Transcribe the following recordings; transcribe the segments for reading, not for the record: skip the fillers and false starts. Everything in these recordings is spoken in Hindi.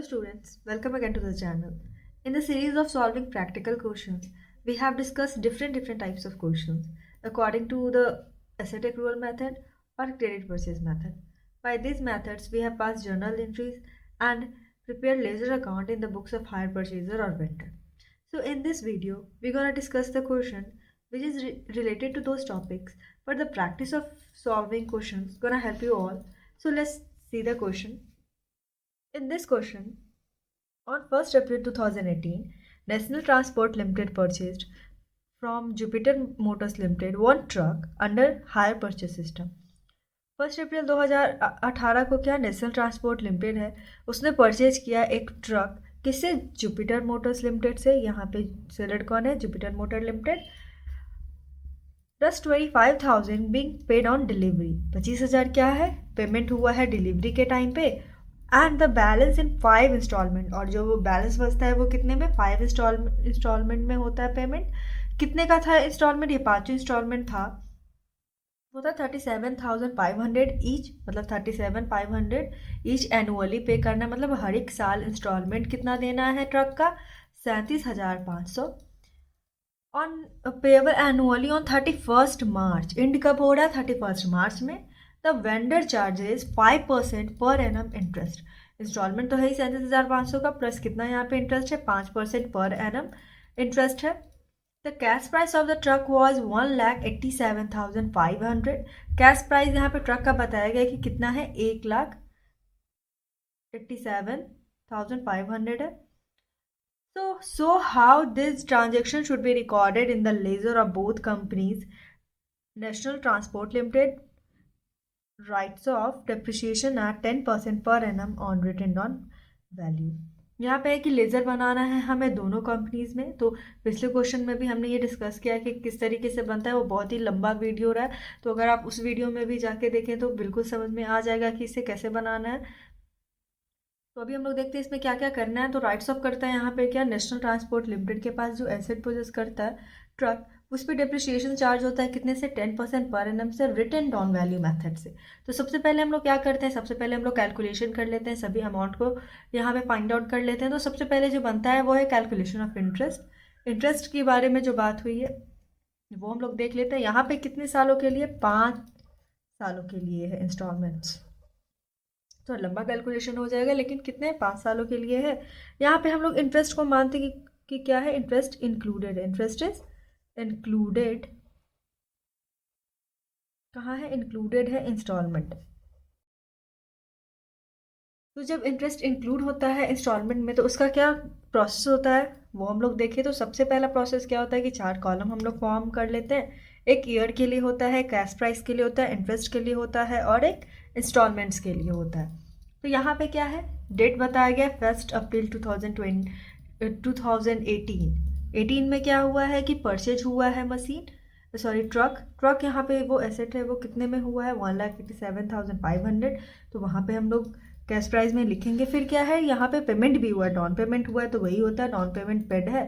Hello students, welcome again to the channel. In the series of solving practical questions, we have discussed different types of questions according to the asset accrual method or credit purchase method. By these methods, we have passed journal entries and prepared ledger account in the books of hire purchaser or vendor. So in this video, we're going to discuss the question which is related to those topics, but the practice of solving questions going to help you all. So let's see the question. In this question, on 1st April 2018, National Transport Limited purchased from Jupiter Motors Limited one truck under hire purchase system. 1 अप्रैल 2018 को क्या नेशनल ट्रांसपोर्ट लिमिटेड है उसने परचेज किया एक ट्रक किससे? जुपिटर मोटर्स लिमिटेड से. यहाँ पे सेलर कौन है? Jupiter motor limited. Plus 25,000 being paid on delivery. 25,000 क्या है? पेमेंट हुआ है डिलीवरी के टाइम पे. And the balance in 5 instalment. और जो वो बैलेंस बचता है वो कितने में? 5 इंस्टॉलमेंट में होता है पेमेंट. कितने का था इंस्टॉलमेंट? ये 5 इंस्टॉलमेंट था. वो था 37,500 ईच, मतलब 37,500 ईच एनुअली पे करना, मतलब हर एक साल इंस्टॉलमेंट कितना देना है ट्रक का? 37,500. On payable annually on 31 March. End कब हो रहा है? 31 मार्च में. The vendor charges 5% per annum interest. Instalment तो है ही 37,500 का, प्लस कितना यहाँ पे इंटरेस्ट है? 5% पर एनम इंटरेस्ट है. The cash price of the truck was 1,87,500. Cash price यहाँ पे ट्रक का बताया गया कि कितना है? 1,87,500 है. So how this transaction should be recorded in the ledger of both companies? National Transport Limited writes off depreciation at 10% per annum on written down value. यहाँ पे है कि लेज़र बनाना है हमें दोनों कंपनीज में. तो पिछले क्वेश्चन में भी हमने ये डिस्कस किया कि किस तरीके से बनता है. वो बहुत ही लंबा वीडियो रहा है, तो अगर आप उस वीडियो में भी जाके देखें तो बिल्कुल समझ में आ जाएगा कि इसे कैसे बनाना है. तो अभी हम लोग देखते हैं इसमें क्या क्या करना है. तो राइट्स ऑफ करता है यहाँ पे क्या? नेशनल ट्रांसपोर्ट लिमिटेड के पास जो एसेट पोजेस करता है ट्रक, उस पर डेप्रिसिएशन चार्ज होता है कितने से? 10% पर एनम से, रिटन डाउन वैल्यू मेथड से. तो सबसे पहले हम लोग क्या करते हैं? सबसे पहले हम लोग कैलकुलेशन कर लेते हैं, सभी अमाउंट को यहाँ पे फाइंड आउट कर लेते हैं. तो सबसे पहले जो बनता है वो है कैलकुलेशन ऑफ इंटरेस्ट. इंटरेस्ट के बारे में जो बात हुई है वो हम लोग देख लेते हैं. यहाँ पे कितने सालों के लिए? 5 सालों के लिए है इंस्टॉलमेंट्स. तो लंबा कैलकुलेशन हो जाएगा, लेकिन कितने? 5 सालों के लिए है. यहाँ पे हम लोग इंटरेस्ट को मानते हैं कि क्या है? इंटरेस्ट इंक्लूडेड है. Interest is included. कहाँ है? इंक्लूडेड है इंस्टॉलमेंट. तो जब इंटरेस्ट इंक्लूड होता है इंस्टॉलमेंट में तो उसका क्या प्रोसेस होता है वो हम लोग देखें. तो सबसे पहला प्रोसेस क्या होता है कि 4 कॉलम हम लोग फॉर्म कर लेते हैं. एक ईयर के लिए होता है, कैश प्राइस के लिए होता है, इंटरेस्ट के लिए होता है और एक इंस्टॉलमेंट्स के लिए होता है. तो यहाँ पे क्या है? डेट बताया गया 1 अप्रैल 2018 में क्या हुआ है कि परचेज हुआ है मशीन, सॉरी ट्रक यहाँ पे वो एसेट है वो कितने में हुआ है? 1,87,500. तो वहाँ पे हम लोग कैश प्राइस में लिखेंगे. फिर क्या है? यहाँ पे पेमेंट भी हुआ है, डाउन पेमेंट हुआ है, तो वही होता है डाउन पेमेंट पेड है.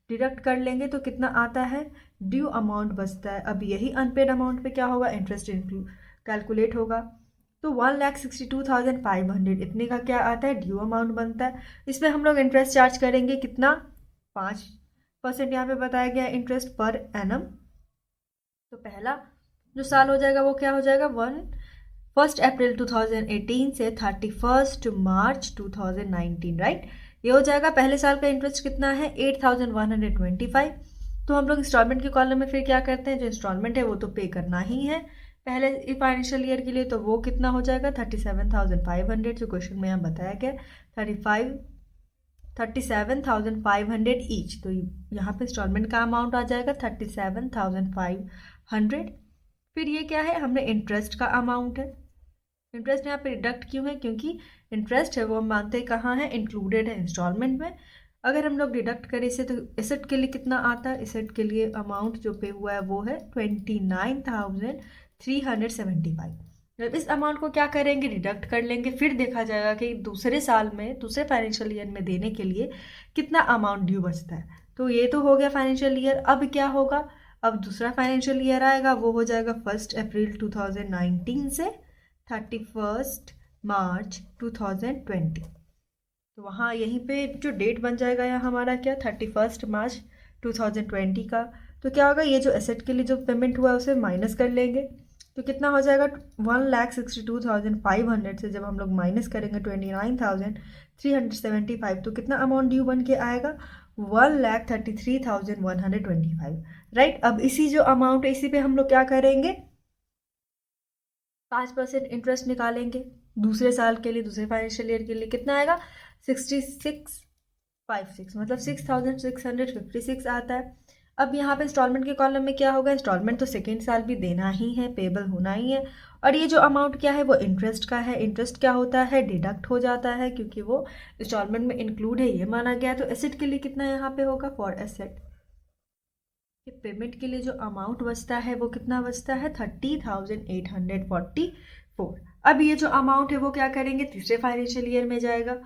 डिडक्ट कर लेंगे तो कितना आता है? ड्यू अमाउंट बचता है. अब यही अनपेड अमाउंट पे क्या होगा? इंटरेस्ट कैलकुलेट होगा. तो 1,62,500 इतने का क्या आता है? ड्यू अमाउंट बनता है. इसमें हम लोग इंटरेस्ट चार्ज करेंगे कितना? 5% यहाँ पे बताया गया इंटरेस्ट पर एनम. तो पहला जो साल हो जाएगा वो क्या हो जाएगा? 1 अप्रैल 2018 से 31 मार्च 2019, राइट. ये हो जाएगा. पहले साल का इंटरेस्ट कितना है? 8,125. तो हम लोग इंस्टॉलमेंट के कॉलम में फिर क्या करते हैं? जो इंस्टॉलमेंट है वो तो पे करना ही है पहले फाइनेंशियल ईयर के लिए. तो वो कितना हो जाएगा? 37,500. जो क्वेश्चन में यहाँ बताया गया 37,500 ईच. तो यहाँ पे इंस्टॉलमेंट का अमाउंट आ जाएगा 37,500. फिर ये क्या है? हमने इंटरेस्ट का अमाउंट है. इंटरेस्ट यहाँ पे डिडक्ट क्यों है? क्योंकि इंटरेस्ट है वो हम मानते हैं कहाँ है? इंक्लूडेड है इंस्टॉलमेंट में. अगर हम लोग डिडक्ट करें इसे तो एसेट के लिए कितना आता है? एसेट के लिए अमाउंट जो पे हुआ है वो है 29,375. जब इस अमाउंट को क्या करेंगे? डिडक्ट कर लेंगे. फिर देखा जाएगा कि दूसरे साल में, दूसरे फाइनेंशियल ईयर में देने के लिए कितना अमाउंट ड्यू बचता है. तो ये तो हो गया फाइनेंशियल ईयर. अब क्या होगा? अब दूसरा फाइनेंशियल ईयर आएगा, वो हो जाएगा 1 अप्रैल 2019 से 31 मार्च 2020. तो वहाँ यहीं पे जो डेट बन जाएगा यहाँ हमारा क्या 31 मार्च 2020 का। तो क्या होगा, ये जो एसेट के लिए जो पेमेंट हुआ है उसे माइनस कर लेंगे। तो कितना हो जाएगा, 1,62,500 से जब हम लोग माइनस करेंगे 29,375, तो कितना अमाउंट ड्यू बन के आएगा, 1,33,125। राइट। अब इसी जो अमाउंट है इसी पे हम लोग क्या करेंगे, 5% इंटरेस्ट निकालेंगे दूसरे साल के लिए, दूसरे फाइनेंशियल ईयर के लिए। कितना आएगा, 6656, मतलब 6,656 आता है। अब यहाँ पे इंस्टॉलमेंट के कॉलम में क्या होगा, इंस्टॉलमेंट तो सेकेंड साल भी देना ही है, पेबल होना ही है। और ये जो अमाउंट क्या है वो इंटरेस्ट का है। इंटरेस्ट क्या होता है, डिडक्ट हो जाता है क्योंकि वो इंस्टॉलमेंट में इंक्लूड है, ये माना गया। तो एसेट के लिए कितना यहाँ पे होगा, फॉर एसेट कि पेमेंट के लिए जो अमाउंट बचता है वो कितना बचता है, 30,844। अब ये जो अमाउंट है वो क्या करेंगे, तीसरे फाइनेंशियल ईयर में जाएगा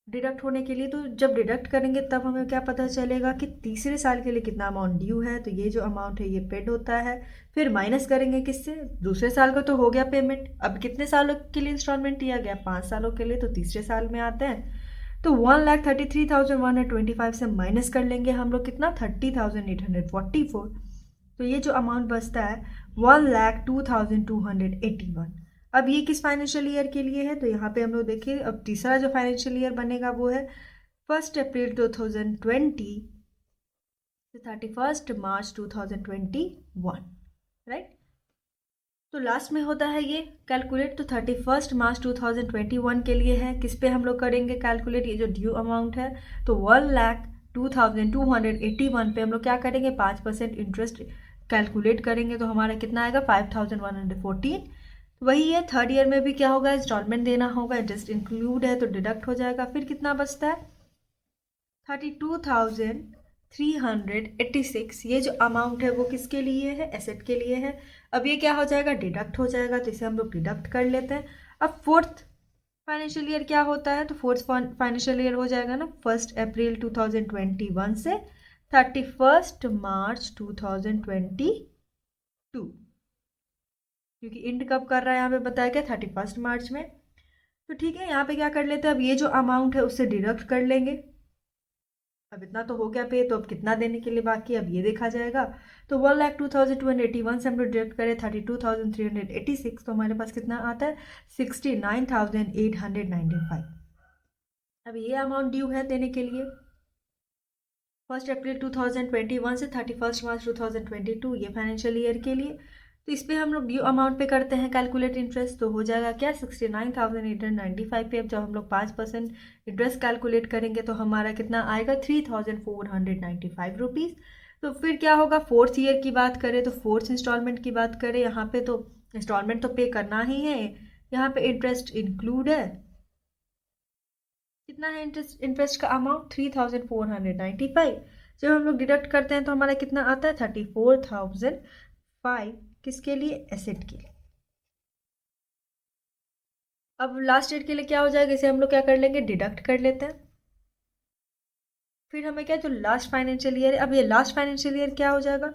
डिडक्ट होने के लिए। तो जब डिडक्ट करेंगे तब हमें क्या पता चलेगा कि तीसरे साल के लिए कितना अमाउंट ड्यू है। तो ये जो अमाउंट है ये पेड होता है। फिर माइनस करेंगे किससे, दूसरे साल का तो हो गया पेमेंट। अब कितने सालों के लिए इंस्टॉलमेंट दिया गया, 5 सालों के लिए, तो तीसरे साल में आते हैं। तो 1,33,125 से माइनस कर लेंगे हम लोग कितना, 30,844। तो ये जो अमाउंट बचता है 1,02,281। अब ये किस फाइनेंशियल ईयर के लिए है, तो यहाँ पे हम लोग देखिए, अब तीसरा जो फाइनेंशियल ईयर बनेगा वो है 1 अप्रैल 2020 से 31 मार्च 2021। राइट। तो लास्ट में होता है ये कैलकुलेट। तो 31 मार्च 2021 के लिए है, किस पे हम लोग करेंगे कैलकुलेट, ये जो ड्यू अमाउंट है। तो 1,02,281 पे हम लोग क्या करेंगे, 5% इंटरेस्ट कैलकुलेट करेंगे। तो हमारा कितना आएगा, 5,114। वही है, थर्ड ईयर में भी क्या होगा, इंस्टॉलमेंट देना होगा, इंटरेस्ट इंक्लूड है तो डिडक्ट हो जाएगा। फिर कितना बचता है, 32,386। ये जो अमाउंट है वो किसके लिए है, एसेट के लिए है। अब ये क्या हो जाएगा, डिडक्ट हो जाएगा, तो इसे हम लोग डिडक्ट कर लेते हैं। अब फोर्थ फाइनेंशियल ईयर क्या होता है, तो फोर्थ फाइनेंशियल ईयर हो जाएगा ना 1 अप्रैल 2021 से 31 मार्च 2022, क्योंकि इंड कब कर रहा है यहाँ पे बताया गया 31 मार्च में। तो ठीक है, यहाँ पे क्या कर लेते हैं, अब ये जो अमाउंट है उससे डिडक्ट कर लेंगे। अब इतना तो हो गया पे, तो अब कितना देने के लिए बाकी है अब ये देखा जाएगा। तो 1,02,281 से हम लोग डिडक्ट करें 32,386, तो हमारे पास कितना आता है, 69,895। अब ये अमाउंट ड्यू है देने के लिए 1 अप्रैल 2021 से 31 मार्च 2022, ये फाइनेंशियल ईयर के लिए। तो इस पर हम लोग ड्यू अमाउंट पे करते हैं कैलकुलेट इंटरेस्ट। तो हो जाएगा क्या, 69,895 पे। अब जब हम लोग 5% इंटरेस्ट कैलकुलेट करेंगे तो हमारा कितना आएगा, 3,495 रुपीज़। तो फिर क्या होगा, फोर्थ ईयर की बात करें तो फोर्थ इंस्टॉलमेंट की बात करें, यहाँ पे तो इंस्टॉलमेंट तो पे करना ही है, यहाँ पे इंटरेस्ट इंक्लूड है। कितना है इंटरेस्ट का अमाउंट, 3,495। जब हम लोग डिडक्ट करते हैं तो हमारा कितना आता है, 34,005। किसके लिए, एसेट के लिए। अब लास्ट ईयर के लिए क्या हो जाएगा, इसे हम लोग क्या कर लेंगे, डिडक्ट कर लेते हैं। फिर हमें क्या, जो लास्ट फाइनेंशियल ईयर है, अब ये लास्ट फाइनेंशियल ईयर क्या हो जाएगा,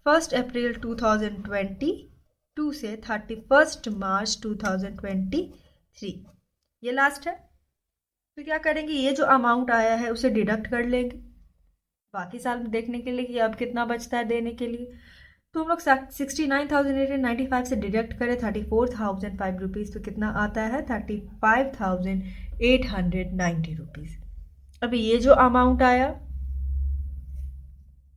1 अप्रैल 2022 से 31 मार्च 2023, ये लास्ट है। तो क्या करेंगे, ये जो अमाउंट आया है उसे डिडक्ट कर लेंगे बाकी साल में देखने के लिए कि अब कितना बचता है देने के लिए। तो हम लोग 69,895 से डिडक्ट करें 34,005 रुपीज़, तो कितना आता है, 35,890 रुपीज़। अभी ये जो अमाउंट आया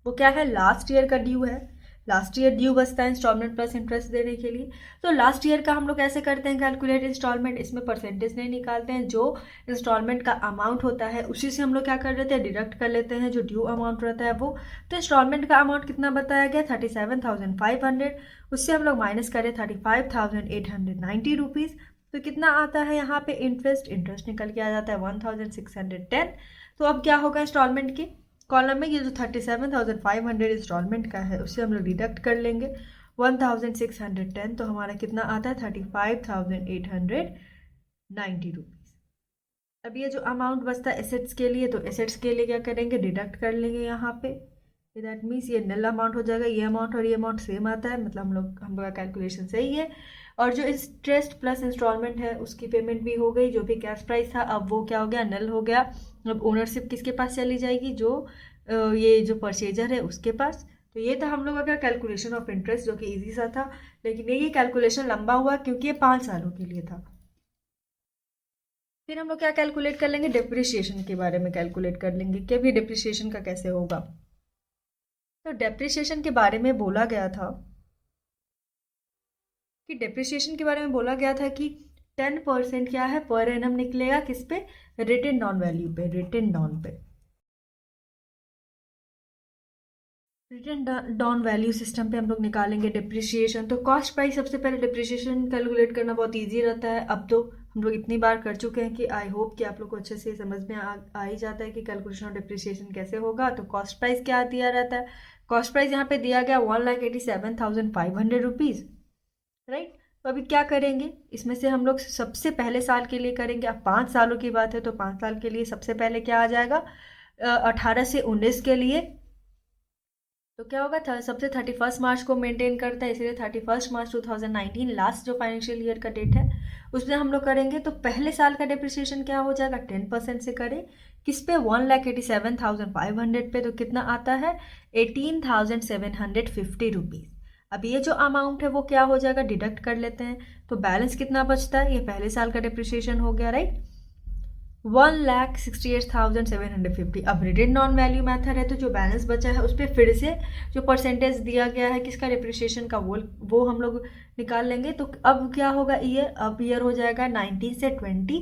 वो क्या है, लास्ट ईयर का ड्यू है। लास्ट ईयर ड्यू बचता है इंस्टॉलमेंट प्लस इंटरेस्ट देने के लिए। तो लास्ट ईयर का हम लोग कैसे करते हैं कैलकुलेट इंस्टॉलमेंट, इसमें परसेंटेज नहीं निकालते हैं, जो इंस्टॉलमेंट का अमाउंट होता है उसी से हम लोग क्या कर लेते हैं, डिडक्ट कर लेते हैं जो ड्यू अमाउंट रहता है वो। तो इंस्टॉलमेंट का अमाउंट कितना बताया गया, 37,500, उससे हम लोग माइनस करें 35,890 रुपीज़। तो कितना आता है यहाँ पे, इंटरेस्ट निकल के आ जाता है 1,610। तो अब क्या होगा इंस्टॉलमेंट के कॉलम में, ये जो 37,500 इंस्टॉलमेंट का है उससे हम लोग डिडक्ट कर लेंगे 1,610, तो हमारा कितना आता है, 35,890 रुपीज़। अब ये जो अमाउंट बचता है एसेट्स के लिए, तो एसेट्स के लिए क्या करेंगे, डिडक्ट कर लेंगे यहाँ पे दैट मीन्स ये नल अमाउंट हो जाएगा, ये अमाउंट और ये अमाउंट सेम आता है, मतलब हम लोग का कैलकुलेशन सही है। और जो इंटरेस्ट प्लस इंस्टॉलमेंट है उसकी पेमेंट भी हो गई, जो भी कैश प्राइस था अब वो क्या हो गया, नल हो गया। अब ओनरशिप किसके पास चली जाएगी, जो ये जो परचेजर है उसके पास। तो ये था हम लोगों का कैलकुलेशन ऑफ इंटरेस्ट, जो कि इजी सा था, लेकिन ये कैलकुलेशन लंबा हुआ क्योंकि ये 5 सालों के लिए था। फिर हम लोग क्या कैलकुलेट कर लेंगे, डिप्रिसिएशन के बारे में कैलकुलेट कर लेंगे कि अभी डिप्रिसिएशन का कैसे होगा। तो डेप्रिसिएशन के बारे में बोला गया था कि डेप्रिसिएशन के बारे में बोला गया था कि 10% क्या है पर एनम निकलेगा, किस पे, रिटेन डाउन वैल्यू पे, रिटेन डाउन पे। रिटेन डाउन वैल्यू सिस्टम पे हम लोग निकालेंगे डिप्रिसिएशन। तो कॉस्ट प्राइस सबसे पहले डिप्रिसिएशन कैलकुलेट करना बहुत इजी रहता है। अब तो हम लोग इतनी बार कर चुके हैं कि आई होप कि आप लोग को अच्छे से समझ में आ ही जाता है कि कैलकुलेशन ऑफ डिप्रिसिएशन कैसे होगा। तो कॉस्ट प्राइस क्या दिया रहता है, कॉस्ट प्राइस यहाँ पे दिया गया 1,87,500 रुपीज़, राइट। तो अभी क्या करेंगे, इसमें से हम लोग सबसे पहले साल के लिए करेंगे। अब 5 सालों की बात है तो 5 साल के लिए सबसे पहले क्या आ जाएगा, 18 से 19 के लिए। तो क्या होगा, सबसे 31 मार्च को मेंटेन करता है, इसलिए 31 मार्च 2019 लास्ट जो फाइनेंशियल ईयर का डेट है उसमें हम लोग करेंगे। तो पहले साल का डिप्रिसिएशन क्या हो जाएगा, 10% से करें, किस पे, 1,87,500 पे। तो कितना आता है, 18,750 रुपीज़। अब ये जो अमाउंट है वो क्या हो जाएगा, डिडक्ट कर लेते हैं। तो बैलेंस कितना बचता है, ये पहले साल का डिप्रिसिएशन हो गया, राइट, 1,68,750। अब रिटेन नॉन वैल्यू मेथड है तो जो बैलेंस बचा है उस पर फिर से जो परसेंटेज दिया गया है किसका, डिप्रिसिएशन का, वो हम लोग निकाल लेंगे। तो अब क्या होगा, ईयर, अब ईयर हो जाएगा 19 से 20,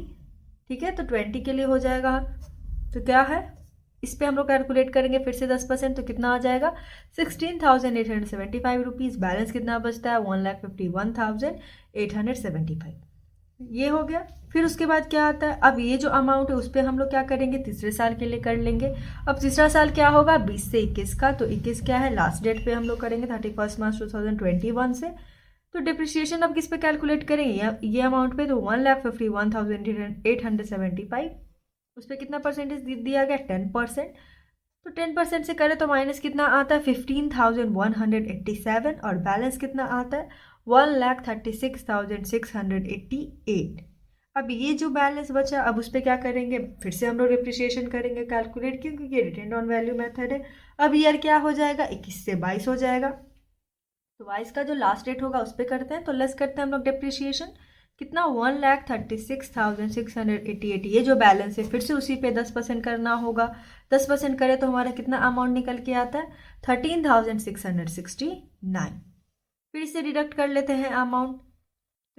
ठीक है। तो 20 के लिए हो जाएगा, तो क्या है, इस पे हम लोग कैलकुलेट करेंगे फिर से 10%। तो कितना आ जाएगा, 16,875 रुपीज़। बैलेंस कितना बचता है, 1,51,875। ये हो गया। फिर उसके बाद क्या आता है, अब ये जो अमाउंट है उस पर हम लोग क्या करेंगे, तीसरे साल के लिए कर लेंगे। अब तीसरा साल क्या होगा, 20 से 21 का। तो 21 क्या है, लास्ट डेट पे हम लोग करेंगे 31 मार्च 2021 से। तो डिप्रिसिएशन अब किस पे कैलकुलेट करेंगे, ये अमाउंट पे। तो 1,51,875, उस पर कितना परसेंटेज दिया गया, 10%। तो 10% से करें तो माइनस कितना आता है, 15,187। और बैलेंस कितना आता है, 1,36,688। अब ये जो बैलेंस बचा, अब उस पर क्या करेंगे, फिर से हम लोग डिप्रिसिएशन करेंगे कैलकुलेट, क्योंकि ये रिटेन ऑन वैल्यू मेथड है। अब ईयर क्या हो जाएगा, 21 से 22 हो जाएगा। तो 22 का जो लास्ट डेट होगा उस पर करते हैं। तो लेस करते हैं हम लोग डिप्रिसिएशन, कितना, 1,36,688। ये जो बैलेंस है फिर से उसी पे 10% करना होगा। 10% करें तो हमारा कितना अमाउंट निकल के आता है, 13,669। फिर इसे डिडक्ट कर लेते हैं अमाउंट।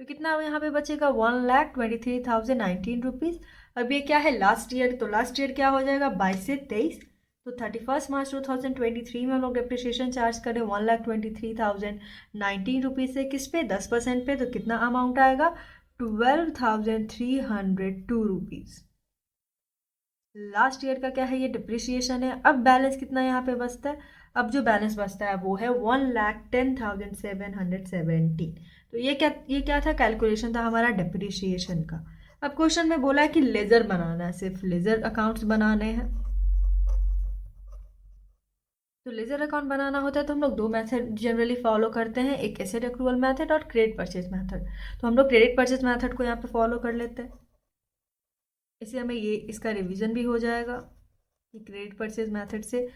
तो कितना यहाँ पे बचेगा, 1,23,019 रुपीज़। अब ये क्या है, लास्ट ईयर। तो लास्ट ईयर क्या हो जाएगा, 22 से 23। तो 31 मार्च 2023 में हम लोग डिप्रिसिएशन चार्ज करें 1,23,019 रुपीज़ से, किस पे, 10% पे। तो कितना अमाउंट आएगा, 12,302 रुपीज़। लास्ट ईयर का क्या है, ये डिप्रिसिएशन है। अब बैलेंस कितना यहाँ पे बचता है, अब जो बैलेंस बचता है वो है 1,10,717। तो ये क्या था, कैलकुलेशन था हमारा डिप्रिसिएशन का। अब क्वेश्चन में बोला है कि लेजर बनाना है, सिर्फ लेजर अकाउंट्स बनाने हैं। तो लेजर अकाउंट बनाना होता है तो हम लोग 2 मेथड जनरली फॉलो करते हैं, एक एसेट एक्रूवल मेथड और क्रेडिट परचेज मेथड। तो हम लोग क्रेडिट परचेज मेथड को यहाँ पे फॉलो कर लेते हैं, इससे हमें ये इसका रिवीजन भी हो जाएगा कि क्रेडिट परचेज मेथड से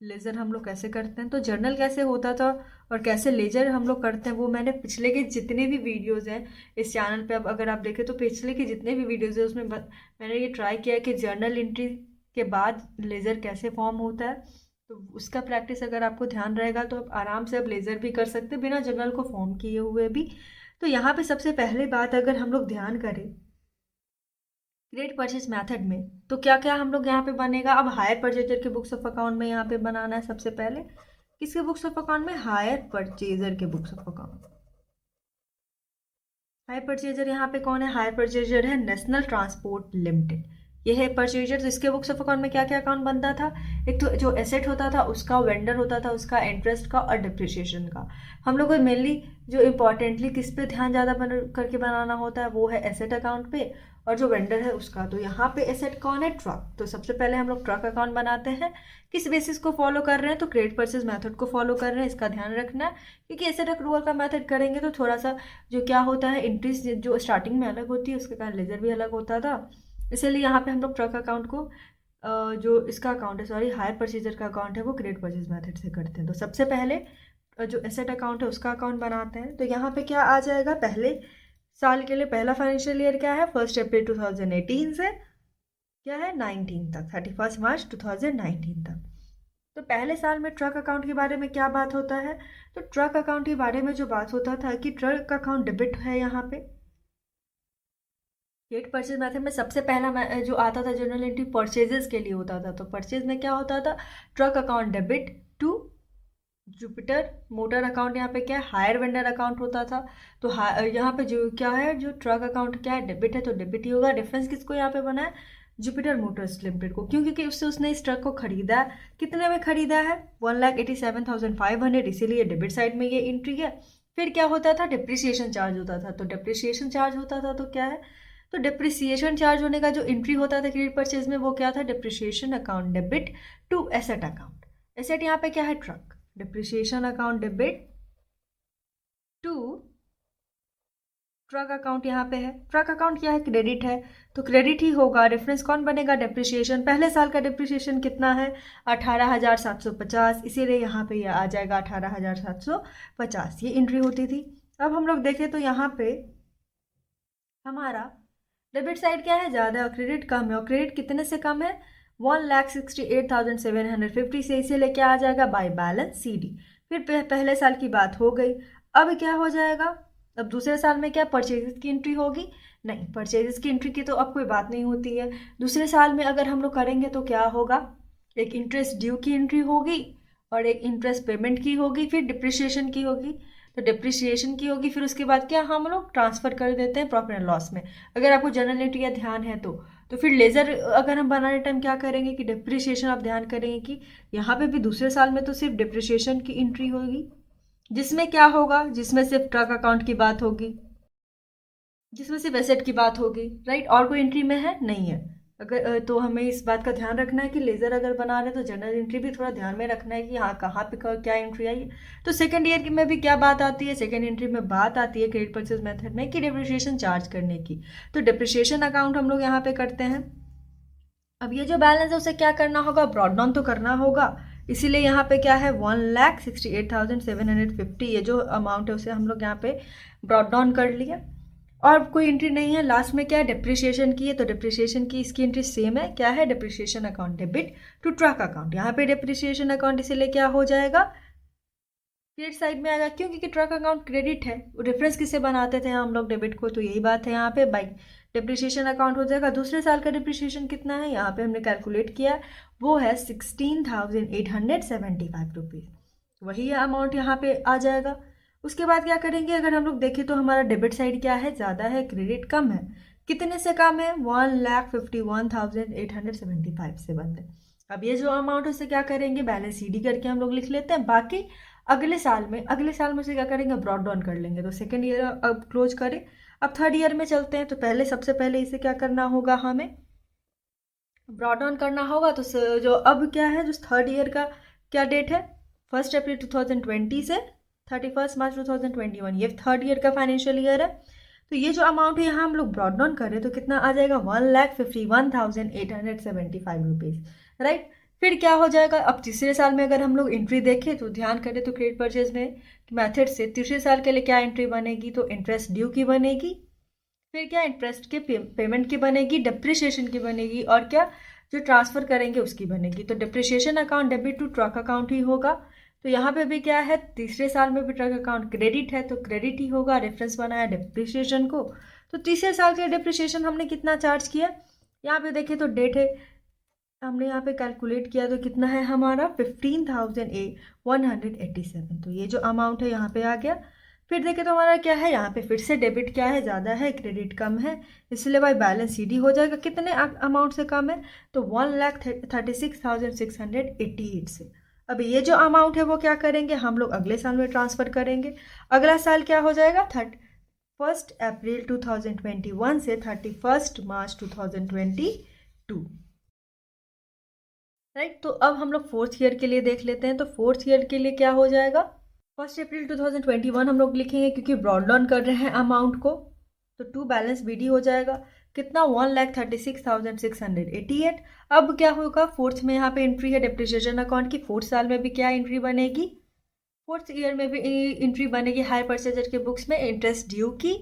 लेजर हम लोग कैसे करते हैं। तो जर्नल कैसे होता था और कैसे लेजर हम लोग करते हैं वो मैंने पिछले के जितने भी वीडियोस हैं इस चैनल पे, अब अगर आप देखें तो पिछले के जितने भी वीडियोस हैं उसमें मैंने ये ट्राई किया है कि जर्नल एंट्री के बाद लेजर कैसे फॉर्म होता है। तो उसका प्रैक्टिस अगर आपको ध्यान रहेगा तो आप आराम से अब लेजर भी कर सकते हैं बिना जर्नल को फॉर्म किए हुए भी। तो यहाँ पे सबसे पहले बात अगर हम लोग ध्यान करें क्रेडिट परचेज मेथड में, तो क्या क्या हम लोग यहाँ पे बनेगा। अब हायर परचेजर के बुक्स ऑफ अकाउंट में यहाँ पे बनाना है सबसे पहले, किसके बुक्स ऑफ अकाउंट में, हायर परचेजर के books of account. Hire purchaser यहाँ पे कौन है, हायर परचेजर है नेशनल ट्रांसपोर्ट लिमिटेड, ये है परचेजर। तो इसके बुक्स ऑफ अकाउंट में क्या क्या अकाउंट बनता था, एक तो जो एसेट होता था उसका, वेंडर होता था उसका, इंटरेस्ट का और डिप्रिसिएशन का। हम लोग को मेनली जो इम्पोर्टेंटली किस पे ध्यान ज़्यादा करके बनाना होता है वो है एसेट अकाउंट पे, और जो वेंडर है उसका। तो यहाँ पे एसेट कौन है? ट्रक। तो सबसे पहले हम लोग ट्रक अकाउंट बनाते हैं। किस बेसिस को फॉलो कर रहे हैं? तो क्रेडिट परचेज मेथड को फॉलो कर रहे हैं, इसका ध्यान रखना है, क्योंकि एसेट अक्रूवल का मेथड करेंगे तो थोड़ा सा जो क्या होता है, इंट्रीज जो स्टार्टिंग में अलग होती है उसके कारण लेजर भी अलग होता था। इसलिए यहाँ पे हम लोग ट्रक अकाउंट को जो इसका अकाउंट है, सॉरी, हायर परचेजर का अकाउंट है, वो क्रेडिट परचेज मेथड से करते हैं। तो सबसे पहले जो एसेट अकाउंट है उसका अकाउंट बनाते हैं। तो यहाँ पे क्या आ जाएगा? पहले साल के लिए पहला फाइनेंशियल ईयर क्या है? 1 अप्रैल 2018 से क्या है 19 तक, 31 मार्च 2019 तक। तो पहले साल में ट्रक अकाउंट के बारे में क्या बात होता है? तो ट्रक अकाउंट के बारे में जो बात होता था कि ट्रक अकाउंट डेबिट है। यहाँ पे क्रेडिट परचेज मेथड में सबसे पहला जो आता था जनरल एंट्री परचेजेस के लिए होता था। तो परचेज में क्या होता था? Truck account debit to Jupiter motor account. यहाँ पे क्या है? हायर वेंडर अकाउंट होता था। तो यहाँ पे जो क्या है, जो ट्रक अकाउंट क्या है? डेबिट है, तो डेबिट ही होगा। डिफरेंस किसको यहाँ पे बना है? जुपिटर मोटर्स लिमिटेड को। क्यों? क्योंकि उससे उसने इस ट्रक को खरीदा है। कितने में खरीदा है? 1,87,500, इसीलिए डेबिट साइड में ये एंट्री है। फिर क्या होता था? डिप्रिसिएशन चार्ज होता था। तो डिप्रिसिएशन चार्ज होता था तो क्या है? तो डिप्रिसिएशन चार्ज होने का जो एंट्री होता था क्रेडिट परचेज में, वो क्या था? Depreciation account debit to asset account. Asset यहाँ पे क्या है? Truck. Depreciation account debit to truck account यहाँ पे है। ट्रक अकाउंट क्या है? क्रेडिट है, तो क्रेडिट ही होगा। रेफरेंस कौन बनेगा? डिप्रिसिएशन। पहले साल का डिप्रिसिएशन कितना है? 18,750, इसीलिए यहाँ पे यह आ जाएगा 18,750। ये एंट्री होती थी। अब हम लोग देखें तो यहाँ पे हमारा डेबिट साइड क्या है? ज़्यादा और क्रेडिट कम है। और क्रेडिट कितने से कम है? 1,68,750 से, इसीलिए क्या आ जाएगा? By balance CD। फिर पहले साल की बात हो गई। अब क्या हो जाएगा? अब दूसरे साल में क्या परचेजेस की एंट्री होगी? नहीं, परचेजेस की एंट्री की तो अब कोई बात नहीं होती है। दूसरे साल में अगर हम लोग करेंगे तो क्या होगा? एक इंटरेस्ट ड्यू की एंट्री होगी और एक इंटरेस्ट पेमेंट की होगी, फिर डिप्रिसिएशन की होगी। तो डिप्रिसिएशन की होगी, फिर उसके बाद क्या हम लोग ट्रांसफर कर देते हैं प्रॉफिट एंड लॉस में। अगर आपको जनरल एंट्री का ध्यान है तो फिर लेजर अगर हम बनाने टाइम क्या करेंगे कि डिप्रिसिएशन, आप ध्यान करेंगे कि यहाँ पे भी दूसरे साल में तो सिर्फ डिप्रिसिएशन की एंट्री होगी, जिसमें क्या होगा? जिसमें सिर्फ ट्रक अकाउंट की बात होगी, जिसमें सिर्फ एसेट की बात होगी, राइट। और कोई एंट्री में है? नहीं है। अगर तो हमें इस बात का ध्यान रखना है कि लेजर अगर बना रहे हैं तो जनरल एंट्री भी थोड़ा ध्यान में रखना है कि हाँ कहाँ पे क्या एंट्री आई है। तो सेकंड ईयर में भी क्या बात आती है? सेकंड एंट्री में बात आती है क्रेडिट परचेज मेथड में कि डिप्रिसिएशन चार्ज करने की। तो डिप्रिसिएशन अकाउंट हम लोग यहाँ पे करते हैं। अब ये जो बैलेंस है उसे क्या करना होगा? ब्रॉड डाउन तो करना होगा। इसीलिए यहाँ पे क्या है? 1,68,750, ये जो अमाउंट है उसे हम लोग यहाँ पे ब्रॉड डाउन कर लिया। और कोई एंट्री नहीं है। लास्ट में क्या है? डिप्रिसिएशन की है, तो डिप्रिसिएशन की इसकी एंट्री सेम है। क्या है? Depreciation account debit to truck account. यहाँ पे डिप्रिसिएशन अकाउंट इसीलिए क्या हो जाएगा? क्रेडिट साइड में आएगा। क्यों? क्योंकि ट्रक अकाउंट क्रेडिट है। रेफरेंस किससे बनाते थे हम लोग डेबिट को? तो यही बात है यहाँ पे। बाई डिप्रिसिएशन अकाउंट हो जाएगा। दूसरे साल का डिप्रिसिएशन कितना है? यहाँ पे हमने कैलकुलेट किया, वो है 16,875 रुपीज़। वही अमाउंट यहाँ पे आ जाएगा। उसके बाद क्या करेंगे? अगर हम लोग देखें तो हमारा डेबिट साइड क्या है? ज़्यादा है, क्रेडिट कम है। कितने से कम है? 1,51,875 से बंद है। अब ये जो अमाउंट है उसे क्या करेंगे? बैलेंस CD करके हम लोग लिख लेते हैं। बाकी अगले साल में उसे क्या करेंगे? ब्रॉड डाउन कर लेंगे। तो सेकेंड ईयर अब क्लोज करें। अब थर्ड ईयर में चलते हैं। तो सबसे पहले इसे क्या करना होगा? हमें ब्रॉड डाउन करना होगा। तो जो अब क्या है, जो थर्ड ईयर का क्या डेट है? 1 अप्रैल 2020 से 31 मार्च 2021, ये थर्ड ईयर का फाइनेंशियल ईयर है। तो ये जो अमाउंट है यहाँ हम लोग ब्रॉड डाउन करें तो कितना आ जाएगा? 1,51,875 रुपीज़, राइट। फिर क्या हो जाएगा? अब तीसरे साल में अगर हम लोग एंट्री देखें तो ध्यान करें तो क्रेडिट परचेज में मेथड से तीसरे साल के लिए क्या एंट्री बनेगी? तो इंटरेस्ट ड्यू की बनेगी, फिर क्या इंटरेस्ट के पेमेंट की बनेगी, डिप्रिसिएशन की बनेगी, और क्या जो ट्रांसफर करेंगे उसकी बनेगी। तो depreciation account debit to truck account ही होगा। तो यहाँ पे भी क्या है? तीसरे साल में भी ट्रक अकाउंट क्रेडिट है तो क्रेडिट ही होगा। रेफरेंस बनाया डिप्रिसिएशन को। तो तीसरे साल के डिप्रिसिएशन हमने कितना चार्ज किया? यहाँ पे देखें तो डेट है, हमने यहाँ पे कैलकुलेट किया तो कितना है हमारा? 15,187। तो ये जो अमाउंट है यहाँ पे आ गया। फिर देखें तो हमारा क्या है? यहाँ पे फिर से डेबिट क्या है? ज़्यादा है, क्रेडिट कम है, इसलिए भाई बैलेंस CD हो जाएगा। कितने अमाउंट से कम है? तो 1,36,688 से। अब ये जो अमाउंट है वो क्या करेंगे? हम लोग अगले साल में ट्रांसफ़र करेंगे। अगला साल क्या हो जाएगा? 1 अप्रैल 2021 से 31 मार्च 2022। राइट, तो अब हम लोग फोर्थ ईयर के लिए देख लेते हैं। तो फोर्थ ईयर के लिए क्या हो जाएगा, 1 अप्रैल 2021 हम लोग लिखेंगे क्योंकि ब्रॉड लोन कर रहे हैं अमाउंट को, तो टू बैलेंस बीडी हो जाएगा कितना, 1,36,688। अब क्या होगा, फोर्थ में यहाँ पे एंट्री है डिप्रिसिएशन अकाउंट की। फोर्थ साल में भी क्या एंट्री बनेगी, फोर्थ ईयर में भी एंट्री बनेगी हायर परचेजर के बुक्स में इंटरेस्ट ड्यू की,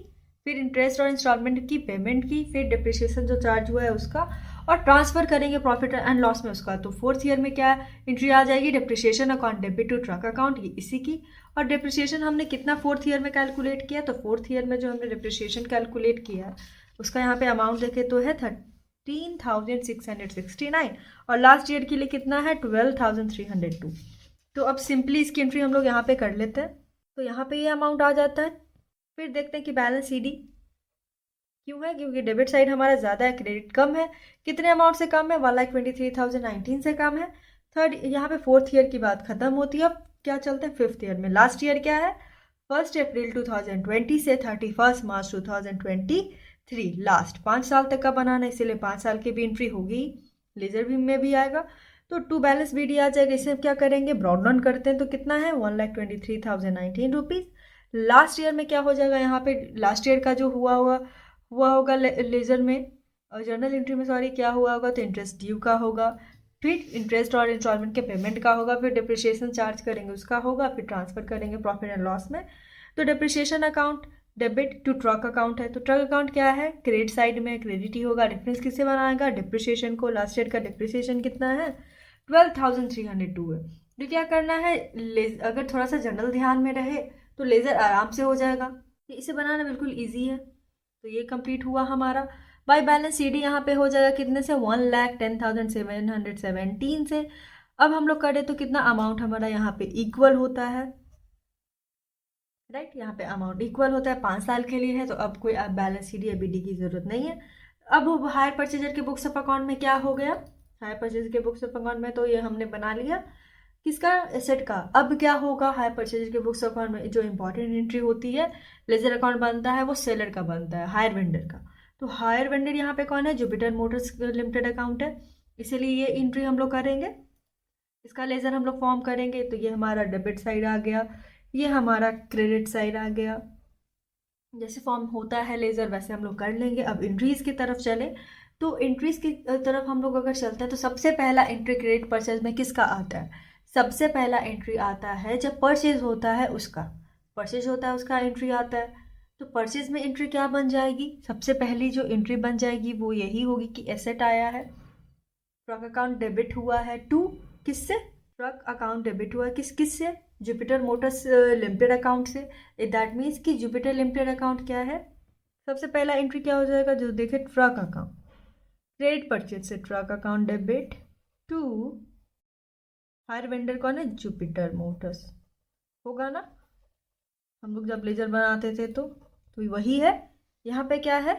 फिर इंटरेस्ट और इंस्टॉलमेंट की पेमेंट की, फिर डिप्रिसिएशन जो चार्ज हुआ है उसका, और ट्रांसफर करेंगे प्रॉफिट एंड लॉस में उसका। तो फोर्थ ईयर में क्या एंट्री आ जाएगी, depreciation account debit to truck account, ये इसी की। और डिप्रिसिएशन हमने कितना फोर्थ ईयर में कैलकुलेट किया, तो फोर्थ ईयर में जो हमने डिप्रिसिएशन कैलकुलेट किया उसका यहाँ पे अमाउंट देखे तो है 13,669, और लास्ट ईयर के लिए कितना है 12,302। तो अब सिंपली इसकी एंट्री हम लोग यहाँ पे कर लेते हैं, तो यहाँ पे ये अमाउंट आ जाता है। फिर देखते हैं कि बैलेंस सीडी क्यों है, क्योंकि डेबिट साइड हमारा ज़्यादा है, क्रेडिट कम है। कितने अमाउंट से कम है, 1,23,019 से कम है। थर्ड, यहाँ पे फोर्थ ईयर की बात खत्म होती है। अब क्या चलते हैं फिफ्थ ईयर में। लास्ट ईयर क्या है, 1 अप्रैल 2020 से 31 मार्च 2023, लास्ट 5 साल तक का बनाना, इसीलिए 5 साल की भी एंट्री होगी, लेजर भी में भी आएगा। तो टू बैलेंस बीडी आ जाएगा। इसे क्या करेंगे, ब्रॉड लोन करते हैं, तो कितना है 1,23,019 रुपीज़। लास्ट ईयर में क्या हो जाएगा, यहाँ पे लास्ट ईयर का जो हुआ होगा लेजर में और जर्नल एंट्री में, सॉरी, क्या हुआ होगा, तो इंटरेस्ट ड्यू का होगा, फिर इंटरेस्ट और इंस्टॉलमेंट के पेमेंट का होगा, फिर डिप्रिसिएशन चार्ज करेंगे उसका होगा, फिर ट्रांसफर करेंगे प्रॉफिट एंड लॉस में। तो depreciation account debit to truck account है, तो ट्रक अकाउंट क्या है, क्रेडिट साइड में क्रेडिट ही होगा। डिफरेंस किससे बनाएगा, डिप्रिसिएशन को। लास्ट ईयर का डिप्रिसिएशन कितना है 12,302 है। तो क्या करना है, अगर थोड़ा सा जनरल ध्यान में रहे तो लेजर आराम से हो जाएगा, इसे बनाना बिल्कुल ईजी है। तो ये कंप्लीट हुआ हमारा। बाय बैलेंस सीडी यहाँ पे हो जाएगा कितने से, 1,10,717 से। अब हम लोग करें तो कितना अमाउंट हमारा यहाँ पे इक्वल होता है, राइट, यहाँ पे अमाउंट इक्वल होता है, 5 साल के लिए है। तो अब कोई बैलेंस सीडी या बीडी की जरूरत नहीं है। अब हायर परचेजर के बुक्स ऑफ अकाउंट में क्या हो गया, हायर परचेजर के बुक्स ऑफ अकाउंट में तो ये हमने बना लिया किसका, एसेट का। अब क्या होगा, हायर परचेजर के बुक्स अकाउंट में जो इंपॉर्टेंट एंट्री होती है, लेजर अकाउंट बनता है, वो सेलर का बनता है, हायर वेंडर का। तो हायर वेंडर यहाँ पे कौन है, जुपिटर मोटर्स लिमिटेड अकाउंट है, इसीलिए ये एंट्री हम लोग करेंगे, इसका लेजर हम लोग फॉर्म करेंगे। तो ये हमारा डेबिट साइड आ गया, ये हमारा क्रेडिट साइड आ गया। जैसे फॉर्म होता है लेजर वैसे हम लोग कर लेंगे। अब एंट्रीज की तरफ चले, तो एंट्रीज की तरफ हम लोग अगर चलते हैं तो सबसे पहला एंट्री क्रेडिट परचेज में किसका आता है, सबसे पहला एंट्री आता है जब परचेज होता है उसका, परचेज होता है उसका एंट्री आता है। तो परचेज में एंट्री क्या बन जाएगी, सबसे पहली जो एंट्री बन जाएगी वो यही होगी कि एसेट आया है, ट्रक अकाउंट डेबिट हुआ है टू, किससे, ट्रक अकाउंट डेबिट हुआ है किससे, जुपिटर मोटर्स लिमिटेड अकाउंट से। दैट मीन्स कि जुपिटर लिमिटेड अकाउंट क्या है, सबसे पहला एंट्री क्या हो जाएगा, जो देखे ट्रक अकाउंट, क्रेडिट परचेज से truck account debit to hire vendor कौन है, जुपिटर मोटर्स होगा ना, हम लोग जब लेजर बनाते थे तो वही है। यहाँ पे क्या है,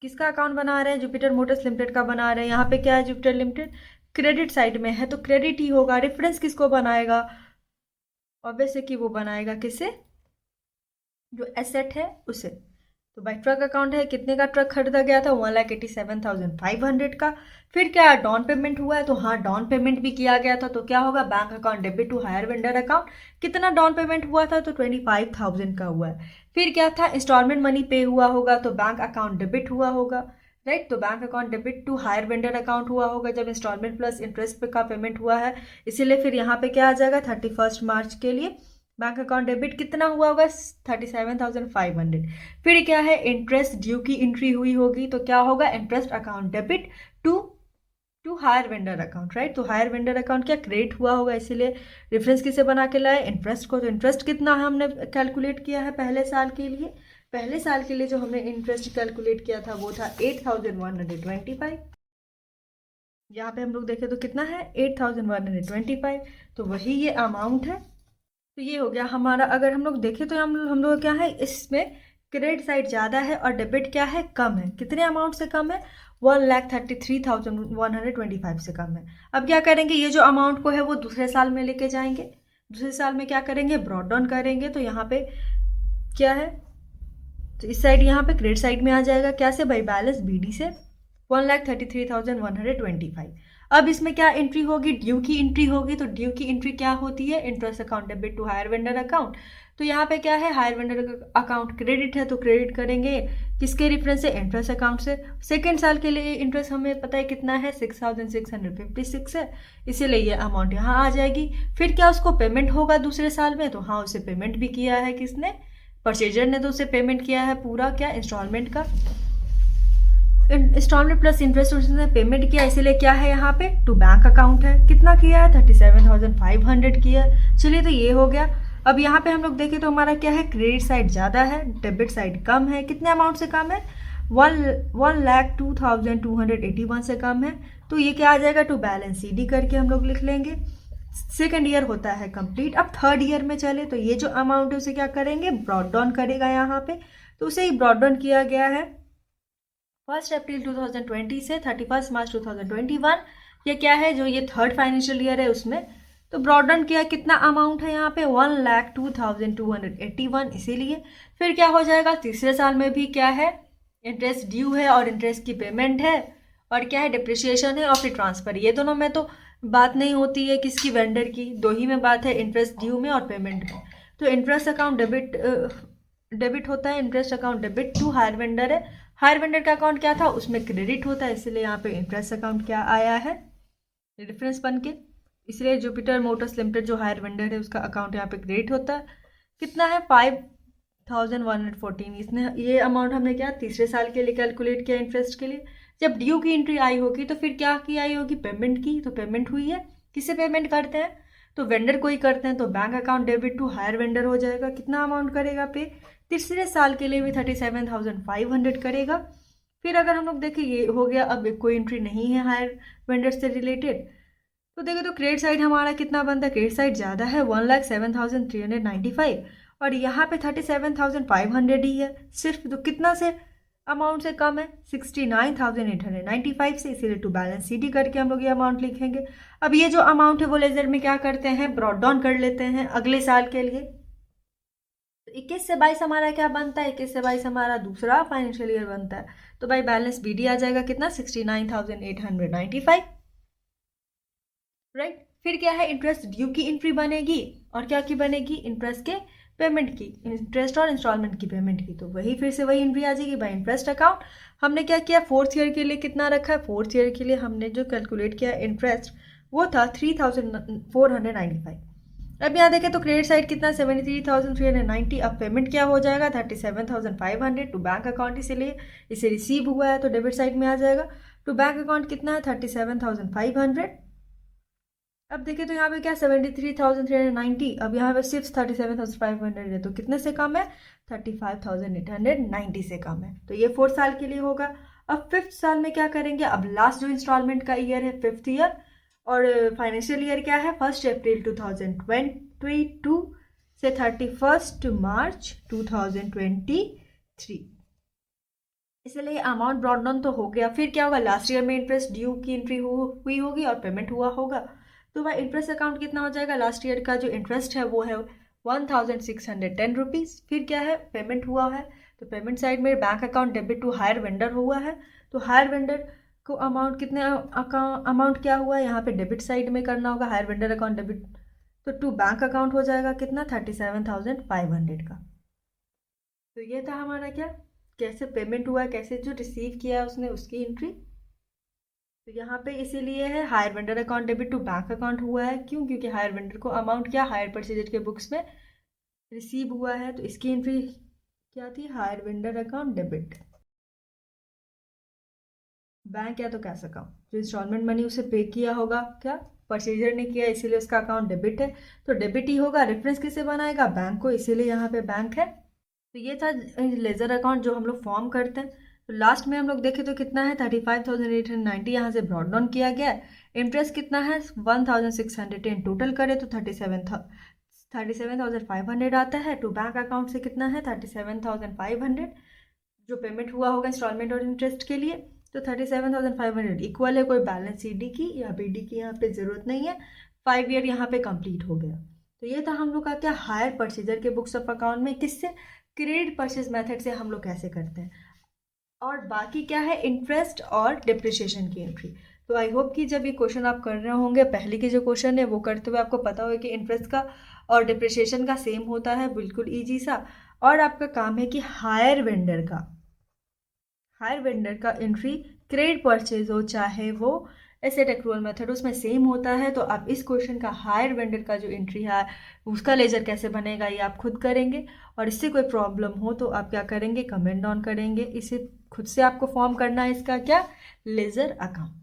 किसका अकाउंट बना रहे हैं, जुपिटर मोटर्स लिमिटेड का बना रहे हैं। यहाँ पे क्या है, जुपिटर लिमिटेड क्रेडिट साइड में है तो क्रेडिट ही होगा। रेफरेंस किसको बनाएगा, ऑब्वियसली कि वो बनाएगा किसे, जो एसेट है उसे। तो बाई ट्रक अकाउंट है, कितने का ट्रक खरीदा गया था, 1,87,500 का। फिर क्या डाउन पेमेंट हुआ है, तो हाँ डाउन पेमेंट भी किया गया था, तो क्या होगा, bank account debit to hire vendor account. कितना डाउन पेमेंट हुआ था, तो 25,000 का हुआ है। फिर क्या था, इंस्टॉलमेंट मनी पे हुआ होगा, तो बैंक अकाउंट डेबिट हुआ होगा, राइट। तो bank account debit to hire vendor account हुआ होगा जब इंस्टॉलमेंट प्लस इंटरेस्ट का पेमेंट हुआ है, इसीलिए फिर यहाँ पे क्या आ जाएगा, 31 मार्च के लिए बैंक अकाउंट डेबिट कितना हुआ होगा, 37,500। फिर क्या है, इंटरेस्ट ड्यू की एंट्री हुई होगी, तो क्या होगा, interest account debit to hire vendor account, right. तो हायर वेंडर अकाउंट क्या क्रेडिट हुआ होगा, इसीलिए रेफरेंस किसे बना के लाए, इंटरेस्ट को। तो इंटरेस्ट कितना है हमने कैलकुलेट किया है पहले साल के लिए, पहले साल के लिए जो हमने इंटरेस्ट कैलकुलेट किया था वो था 8,125। यहाँ पे हम लोग देखें तो कितना है, 8,125, तो वही ये अमाउंट है। तो ये हो गया हमारा। अगर हम लोग देखें तो हम लोग क्या है, इसमें क्रेडिट साइड ज़्यादा है और डेबिट क्या है, कम है। कितने अमाउंट से कम है, 1,33,125 से कम है। अब क्या करेंगे, ये जो अमाउंट को है वो दूसरे साल में लेके जाएंगे। दूसरे साल में क्या करेंगे, ब्रॉड डाउन करेंगे। तो यहाँ पे क्या है, तो इस साइड यहाँ पे क्रेडिट साइड में आ जाएगा क्या से, बाई बैलेंस BD से 1,33,125। अब इसमें क्या एंट्री होगी, ड्यू की एंट्री होगी। तो ड्यू की एंट्री क्या होती है, interest account debit to hire vendor account. तो यहाँ पे क्या है, हायर वेंडर अकाउंट क्रेडिट है तो क्रेडिट करेंगे किसके रेफरेंस से, इंटरेस्ट अकाउंट से। सेकेंड साल के लिए इंटरेस्ट हमें पता है कितना है, 6,656 है, इसीलिए ये अमाउंट यहाँ आ जाएगी। फिर क्या उसको पेमेंट होगा दूसरे साल में, तो हाँ उसे पेमेंट भी किया है किसने, परचेजर ने, तो उसे पेमेंट किया है पूरा क्या, इंस्टॉलमेंट का, इंस्टॉलमेंट प्लस इंटरेस्ट उसने पेमेंट किया, इसीलिए क्या है यहाँ पे टू बैंक अकाउंट है। कितना किया है, 37,500 किया है। चलिए तो ये हो गया। अब यहाँ पे हम लोग देखें तो हमारा क्या है, क्रेडिट साइड ज़्यादा है, डेबिट साइड कम है। कितने अमाउंट से कम है, 1,02,281 से कम है। तो ये क्या आ जाएगा, टू बैलेंस CD करके हम लोग लिख लेंगे। सेकेंड ईयर होता है कंप्लीट। अब थर्ड ईयर में चले तो ये जो अमाउंट है उसे क्या करेंगे, ब्रॉड डाउन करेगा यहाँ पे। तो उसे ही ब्रॉड डाउन किया गया है 1 अप्रैल 2020 से 31 मार्च 2021। ये क्या है, जो ये थर्ड फाइनेंशियल ईयर है उसमें। तो ब्रॉड डाउन किया, कितना अमाउंट है यहाँ पे, 1,02,281, इसीलिए। फिर क्या हो जाएगा, तीसरे साल में भी क्या है, इंटरेस्ट ड्यू है और इंटरेस्ट की पेमेंट है, और क्या है, डिप्रिसिएशन है और फिर ट्रांसफर। ये दोनों में तो बात नहीं होती है किसकी, वेंडर की, दो ही में बात है, इंटरेस्ट ड्यू में और पेमेंट में। तो इंटरेस्ट अकाउंट डेबिट होता है, interest account debit to hire vendor है। हायर वेंडर का अकाउंट क्या था, उसमें क्रेडिट होता है, इसलिए यहाँ पे इंटरेस्ट अकाउंट क्या आया है, रेफरेंस बन के। इसलिए जुपिटर मोटर्स लिमिटेड जो हायर वेंडर है उसका अकाउंट यहाँ पे क्रेडिट होता है। कितना है, 5,114। इसने ये अमाउंट हमने क्या तीसरे साल के लिए कैलकुलेट किया इंटरेस्ट के लिए। जब ड्यू की एंट्री आई होगी तो फिर क्या की आई होगी, पेमेंट की। तो पेमेंट हुई है, किसे पेमेंट करते हैं, तो वेंडर को ही करते हैं। तो bank account debit to hire vendor हो जाएगा। कितना अमाउंट करेगा पे, तीसरे साल के लिए भी 37,500 करेगा। फिर अगर हम लोग देखें ये हो गया, अब कोई एंट्री नहीं है हायर वेंडर से रिलेटेड, तो देखो तो क्रेडिट साइड हमारा कितना बनता है, क्रेडिट साइड ज़्यादा है 1,07,395, और यहाँ पे 37,500 ही है सिर्फ। तो कितना से अमाउंट से कम है, 69,895 से, इसीलिए टू बैलेंस CD करके हम लोग ये अमाउंट लिखेंगे। अब ये जो अमाउंट है वो लेजर में क्या करते हैं, ब्रॉड डाउन कर लेते हैं अगले साल के लिए। तो 21 से 22 हमारा क्या बनता है, 21 से 22 हमारा दूसरा फाइनेंशियल ईयर बनता है। तो भाई बैलेंस BD आ जाएगा कितना, 69,895, राइट। फिर क्या है, इंटरेस्ट ड्यू की एंट्री बनेगी, और क्या की बनेगी, इंटरेस्ट के पेमेंट की, इंटरेस्ट और इंस्टॉलमेंट की पेमेंट की। तो वही फिर से वही एंट्री आ जाएगी बाय इंटरेस्ट अकाउंट। हमने क्या किया, फोर्थ ईयर के लिए कितना रखा है, फोर्थ ईयर के लिए हमने जो कैलकुलेट किया इंटरेस्ट वो था 3,495। अब यहाँ देखें तो क्रेडिट साइड कितना, 73,390। अब पेमेंट क्या हो जाएगा, 37,500 टू बैंक अकाउंट, इसीलिए इसे रिसीव हुआ है तो डेबिट साइड में आ जाएगा। टू बैंक अकाउंट कितना है, 37,500। अब देखिए तो यहाँ पे क्या 73,390, अब यहाँ पे सिर्फ 37,500 है, तो कितने से कम है, 35,890 से कम है। तो ये फोर्थ साल के लिए होगा। अब फिफ्थ साल में क्या करेंगे, अब लास्ट जो इंस्टॉलमेंट का ईयर है फिफ्थ ईयर, और फाइनेंशियल ईयर क्या है, 1 अप्रैल 2022 से 31 मार्च 2023। इसलिए अमाउंट ब्रॉड डाउन तो हो गया। फिर क्या होगा, लास्ट ईयर में इंटरेस्ट ड्यू की एंट्री हुई होगी और पेमेंट हुआ होगा। तो वह इंटरेस्ट अकाउंट कितना हो जाएगा, लास्ट ईयर का जो इंटरेस्ट है वो है 1,610 रुपीज़। फिर क्या है, पेमेंट हुआ है, तो पेमेंट साइड में bank account debit to hire vendor हुआ है। तो हायर वेंडर को अमाउंट कितने अमाउंट क्या हुआ है, यहाँ पे डेबिट साइड में करना होगा, हायर वेंडर अकाउंट डेबिट, तो टू बैंक अकाउंट हो जाएगा कितना, 37,500 का। तो ये था हमारा क्या, कैसे पेमेंट हुआ, कैसे जो रिसीव किया है उसने उसकी एंट्री। तो यहाँ पे इसीलिए है hire vendor account debit to bank account हुआ है, क्यों, क्योंकि हायर वेंडर को अमाउंट क्या हायर परचेजर के बुक्स में रिसीव हुआ है, तो इसकी एंट्री क्या थी, hire vendor account debit. Bank या तो कैश अकाउंट, जो इंस्टॉलमेंट मनी उसे पे किया होगा क्या, परचेजर ने किया, इसीलिए उसका अकाउंट डेबिट है, तो डेबिट ही होगा। रेफरेंस किसे बनाएगा, बैंक को, इसीलिए यहाँ पे बैंक है। तो ये था लेजर अकाउंट जो हम लोग फॉर्म करते हैं। तो लास्ट में हम लोग देखें तो कितना है, 35,890 यहाँ से ब्रॉड डाउन किया गया है। इंटरेस्ट कितना है, 1,610, टोटल करें तो 37,500 आता है। टू बैंक अकाउंट से कितना है, 37,500, जो पेमेंट हुआ होगा इंस्टॉलमेंट और इंटरेस्ट के लिए। तो 37,500 इक्वल है कोई बैलेंस CD की या BD की यहाँ पे ज़रूरत नहीं है, 5 ईयर यहाँ पे कंप्लीट हो गया। तो ये था हम लोग का क्या, हायर परचेजर के बुक्स ऑफ अकाउंट में क्रेडिट परचेज मेथड से हम लोग कैसे करते हैं, और बाकी क्या है इंटरेस्ट और डिप्रिसिएशन की एंट्री। तो आई होप कि जब ये क्वेश्चन आप कर रहे होंगे, पहले के जो क्वेश्चन है वो करते हुए आपको पता होगा कि इंटरेस्ट का और डिप्रिसिएशन का सेम होता है, बिल्कुल ईजी सा। और आपका काम है कि हायर वेंडर का एंट्री क्रेडिट परचेज हो चाहे वो एसेट एक्रूअल मेथड, उसमें सेम होता है। तो आप इस क्वेश्चन का हायर वेंडर का जो एंट्री है उसका लेजर कैसे बनेगा ये आप खुद करेंगे। और इससे कोई प्रॉब्लम हो तो आप क्या करेंगे, कमेंट डाउन करेंगे। इसे खुद से आपको फॉर्म करना है इसका क्या, लेजर अकाउंट।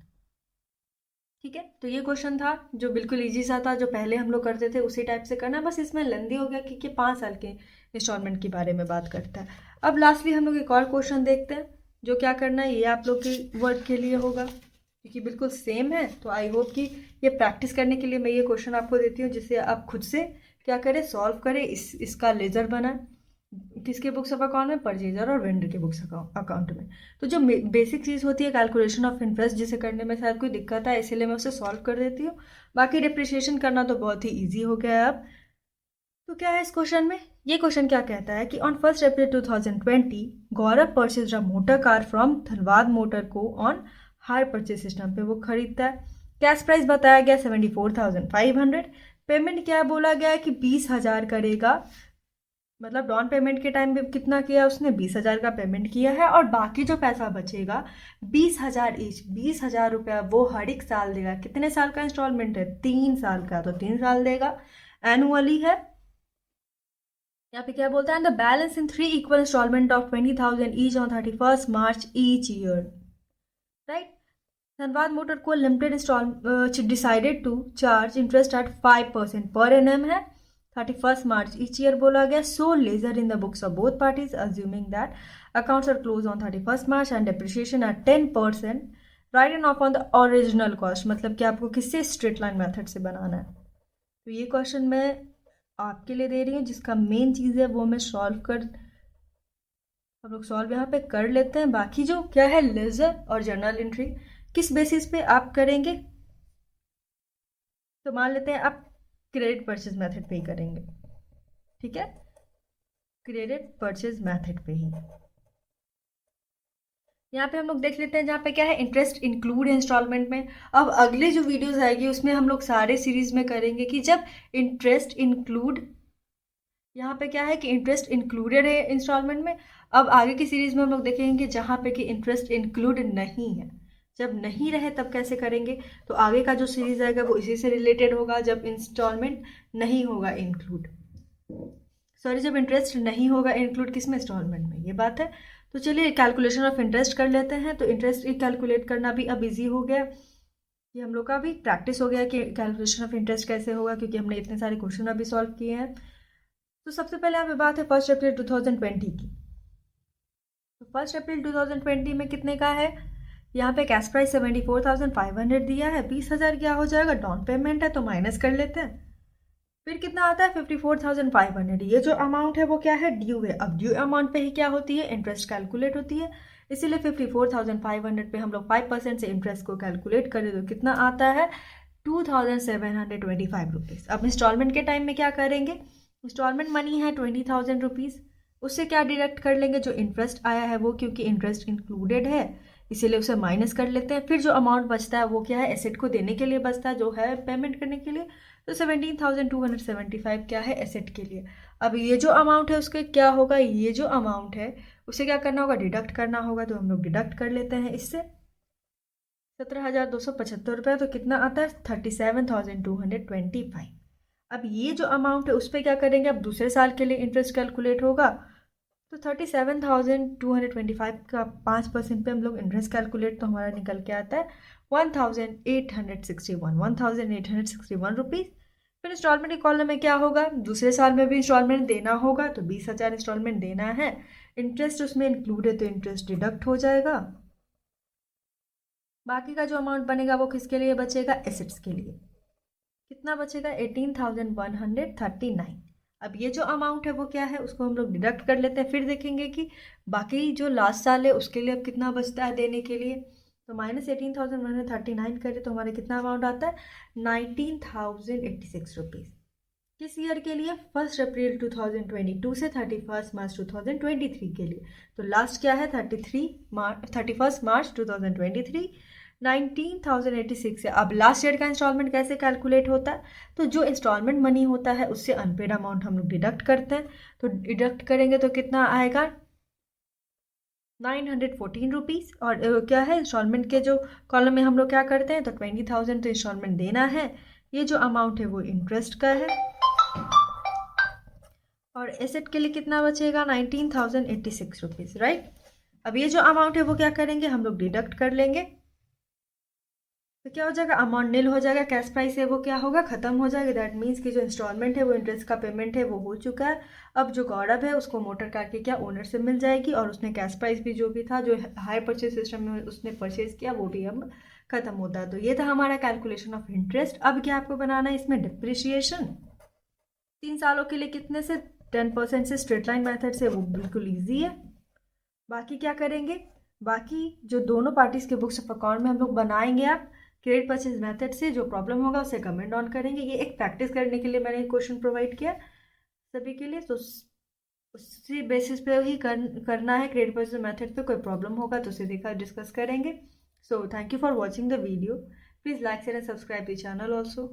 ठीक है, तो ये क्वेश्चन था जो बिल्कुल इजी सा था, जो पहले हम लोग करते थे उसी टाइप से करना, बस इसमें लेंदी हो गया क्योंकि 5 साल के इंस्टॉलमेंट के बारे में बात करता है। अब लास्टली हम लोग एक और क्वेश्चन देखते हैं, जो क्या करना है ये आप लोग की वर्ड के लिए होगा क्योंकि बिल्कुल सेम है। तो आई होप कि ये प्रैक्टिस करने के लिए मैं ये क्वेश्चन आपको देती हूँ जिससे आप खुद से क्या करें, सॉल्व करें, इसका लेजर बनाए। किसके बुक्स ऑफ अकाउंट में, परचेजर और वेंडर के बुक्स अकाउंट में। तो जो बेसिक चीज़ होती है कैलकुलेशन ऑफ इंटरेस्ट, जिसे करने में शायद कोई दिक्कत है इसीलिए मैं उसे सॉल्व कर देती हूँ। बाकी डिप्रिसिएशन करना तो बहुत ही ईजी हो गया है अब। तो क्या है इस क्वेश्चन में, ये क्वेश्चन क्या कहता है कि on 1 April 2020 Gaurav purchase a motor car from Dhanbad motor को ऑन हायर परचेज सिस्टम पे। वो खरीदता है, कैश प्राइस बताया गया 74,500। पेमेंट क्या बोला गया है कि 20,000 करेगा, मतलब डाउन पेमेंट के टाइम पे कितना किया उसने, 20,000 का पेमेंट किया है। और बाकी जो पैसा बचेगा 20,000 ईच, 20,000 रुपया वो हर एक साल देगा। कितने साल का इंस्टॉलमेंट है, 3 साल का, तो 3 साल देगा, एनुअली है। यहाँ पे क्या बोलता है, the balance in 3 equal instalment of 20,000 each on 31 March each year, right. Dhanbad motor co limited decided to charge interest at 5% per NM है, 31 मार्च ईच ईयर बोला गया। So ledger in the books of both parties assuming that accounts are close on 31 March and depreciation at 10%, write and off on the original cost. मतलब कि आपको किससे, स्ट्रेट लाइन मेथड से बनाना है। तो ये क्वेश्चन मैं आपके लिए दे रही हूँ, जिसका मेन चीज़ है वो मैं हम लोग सॉल्व यहाँ पे कर लेते हैं। बाकी जो क्या है लेजर और जर्नल एंट्री किस बेसिस पे आप करेंगे, तो मान लेते हैं आप क्रेडिट परचेज मेथड पे ही करेंगे। ठीक है, क्रेडिट परचेज मेथड पे ही। यहाँ पे हम लोग देख लेते हैं जहाँ पे क्या है इंटरेस्ट इंक्लूड है इंस्टॉलमेंट में। अब अगले जो वीडियोस आएगी उसमें हम लोग सारे सीरीज में करेंगे कि जब इंटरेस्ट इंक्लूड, यहाँ पे क्या है कि इंटरेस्ट इंक्लूडेड है इंस्टॉलमेंट में। अब आगे की सीरीज में हम लोग देखेंगे कि जहाँ पे कि इंटरेस्ट इंक्लूड नहीं है, जब नहीं रहे तब कैसे करेंगे। तो आगे का जो सीरीज आएगा वो इसी से रिलेटेड होगा, जब इंस्टॉलमेंट नहीं होगा इंक्लूड, सॉरी जब इंटरेस्ट नहीं होगा इंक्लूड किस में, इंस्टॉलमेंट में, ये बात है। तो चलिए कैलकुलेशन ऑफ इंटरेस्ट कर लेते हैं। तो इंटरेस्ट कैलकुलेट करना भी अब इजी हो गया, ये हम लोग का भी प्रैक्टिस हो गया कि कैलकुलेशन ऑफ इंटरेस्ट कैसे होगा, क्योंकि हमने इतने सारे क्वेश्चन अभी सॉल्व किए हैं। तो सबसे पहले यहाँ पे बात है 1 अप्रैल 2020 की। तो 1 अप्रैल 2020 में कितने का है, यहाँ पे कैश प्राइस 74,500 दिया है, 20,000 क्या हो जाएगा, डाउन पेमेंट है तो माइनस कर लेते हैं। फिर कितना आता है 54,500। ये जो अमाउंट है वो क्या है, ड्यू है। अब ड्यू अमाउंट पे ही क्या होती है, इंटरेस्ट कैलकुलेट होती है, इसीलिए 54,500 पे हम लोग 5% से इंटरेस्ट को कैलकुलेट करें तो कितना आता है 2,725 रुपीज़। अब इंस्टॉलमेंट के टाइम में क्या करेंगे, इंस्टॉलमेंट मनी है 20,000 रुपीज़, उससे क्या डिडक्ट कर लेंगे, जो इंटरेस्ट आया है वो, क्योंकि इंटरेस्ट इंक्लूडेड है इसीलिए उसे माइनस कर लेते हैं। फिर जो अमाउंट बचता है वो क्या है, एसेट को देने के लिए बचता है, जो है पेमेंट करने के लिए। तो 17,275 क्या है, एसेट के लिए। अब ये जो अमाउंट है उसके क्या होगा, ये जो अमाउंट है उसे क्या करना होगा, डिडक्ट करना होगा। तो हम लोग डिडक्ट कर लेते हैं इससे 17,275 रुपये, तो कितना आता है 37,225। अब ये जो अमाउंट है उस पर क्या करेंगे, अब दूसरे साल के लिए इंटरेस्ट कैलकुलेट होगा। तो 37,225 का 5% पे हम लोग इंटरेस्ट कैलकुलेट, तो हमारा निकल के आता है 1,861 रुपीज़। फिर इंस्टॉलमेंट के कॉलम में क्या होगा, दूसरे साल में भी इंस्टॉलमेंट देना होगा, तो 20,000 इंस्टॉलमेंट देना है, इंटरेस्ट उसमें इंक्लूड है तो इंटरेस्ट डिडक्ट हो जाएगा। बाकी का जो अमाउंट बनेगा वो किसके लिए बचेगा, एसेट्स के लिए। कितना बचेगा 18,139। अब ये जो अमाउंट है वो क्या है, उसको हम लोग डिडक्ट कर लेते हैं। फिर देखेंगे कि बाकी जो लास्ट साल है उसके लिए अब कितना बचता है देने के लिए। तो -18,139 करें तो हमारा कितना अमाउंट आता है 19,086 रुपीज़। किस ईयर के लिए? 1 अप्रैल 2022 से 31 मार्च 2023 के लिए। तो लास्ट क्या है? 31 मार्च 2023, 19,086 है। अब लास्ट ईयर का इंस्टॉलमेंट कैसे कैलकुलेट होता है? तो जो इंस्टॉलमेंट मनी होता है उससे अनपेड अमाउंट हम लोग डिडक्ट करते हैं। तो डिडक्ट करेंगे तो कितना आएगा? 914 रुपीज़। और क्या है इंस्टॉलमेंट के जो कॉलम में हम लोग क्या करते हैं, तो 20,000 तो इंस्टॉलमेंट देना है। ये जो अमाउंट है वो इंटरेस्ट का है। और एसेट के लिए कितना बचेगा? 19,086 रुपीज़, राइट। अब ये जो अमाउंट है वो क्या करेंगे, हम लोग डिडक्ट कर लेंगे। तो क्या हो जाएगा? अमाउंट नील हो जाएगा। कैश प्राइस है वो क्या होगा? खत्म हो जाएगा। दैट मीन्स कि जो इंस्टॉलमेंट है वो इंटरेस्ट का पेमेंट है वो हो चुका है। अब जो गौरव है उसको मोटर कार की क्या ओनर से मिल जाएगी, और उसने कैश प्राइस भी जो भी था, जो हाई परचेज सिस्टम में उसने परचेज किया, वो भी अब खत्म होता है। तो ये था हमारा कैलकुलेशन ऑफ इंटरेस्ट। अब क्या आपको बनाना है इसमें? डिप्रिशिएशन। 3 सालों के लिए कितने से? 10% से स्ट्रेट लाइन मेथड से, वो बिल्कुल ईजी है। बाकी क्या करेंगे? बाकी जो दोनों पार्टीज के बुक्स ऑफ अकाउंट में हम लोग बनाएंगे, आप क्रेडिट परचेज मेथड से जो प्रॉब्लम होगा उसे कमेंट ऑन करेंगे। ये एक प्रैक्टिस करने के लिए मैंने क्वेश्चन प्रोवाइड किया सभी के लिए। तो उसी बेसिस पे ही करना है। क्रेडिट परचेज मेथड पे कोई प्रॉब्लम होगा तो उसे डिस्कस करेंगे। So thank you for watching the video. Please like share and subscribe the channel also.